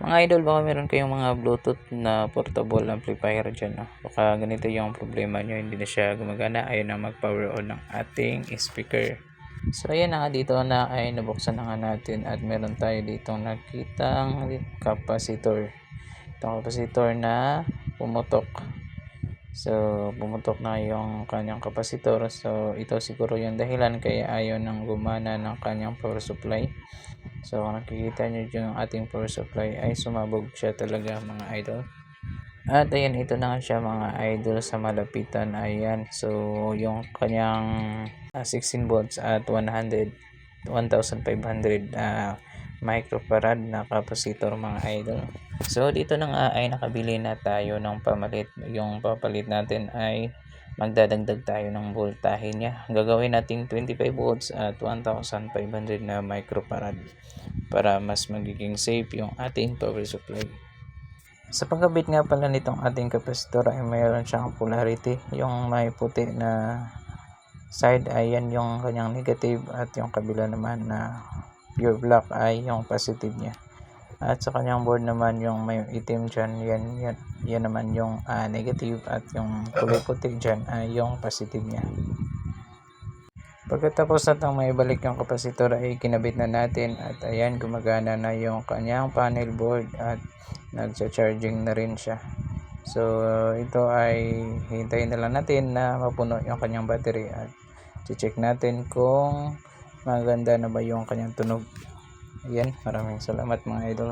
Mga idol, baka meron kayong mga Bluetooth na portable amplifier dyan. Baka ganito yung problema nyo, hindi na siya gumagana, ayaw na mag-power on ng ating speaker. So ayan na nga, dito na ay nabuksan na nga natin at meron tayo dito nakitang capacitor. Itong capacitor na pumutok. So pumutok na yung kanyang capacitor. So ito siguro yung dahilan kaya ayaw nang gumana ng kanyang power supply. So kung nakikita nyo yung ating power supply ay sumabog siya talaga, mga idol. At ayan, ito na nga siya mga idol sa malapitan. Ayan, so yung kanyang 16 volts at 1500 microfarad na capacitor, mga idol. So dito na nga ay nakabili na tayo ng pamalit. Yung papalit natin ay magdadagdag tayo ng voltahe niya. Gagawin nating 25 volts at 1500 na microfarad para mas magiging safe yung ating power supply. Sa pagkabit nga pala nitong ating capacitor ay mayroon siyang polarity. Yung may puti na side ay yan yung kanyang negative at yung kabila naman na pure black ay yung positive niya. At sa kanyang board naman yung may itim dyan, yan naman yung negative, at yung kulay puti dyan ay yung positive niya. Pagkatapos natang maibalik yung capacitor ay kinabit na natin at ayan, gumagana na yung kanyang panel board at nagcha-charging na rin siya. So ito ay hintayin na lang natin na mapuno yung kanyang battery at check natin kung maganda na ba yung kanyang tunog. Ayan, maraming salamat mga idol.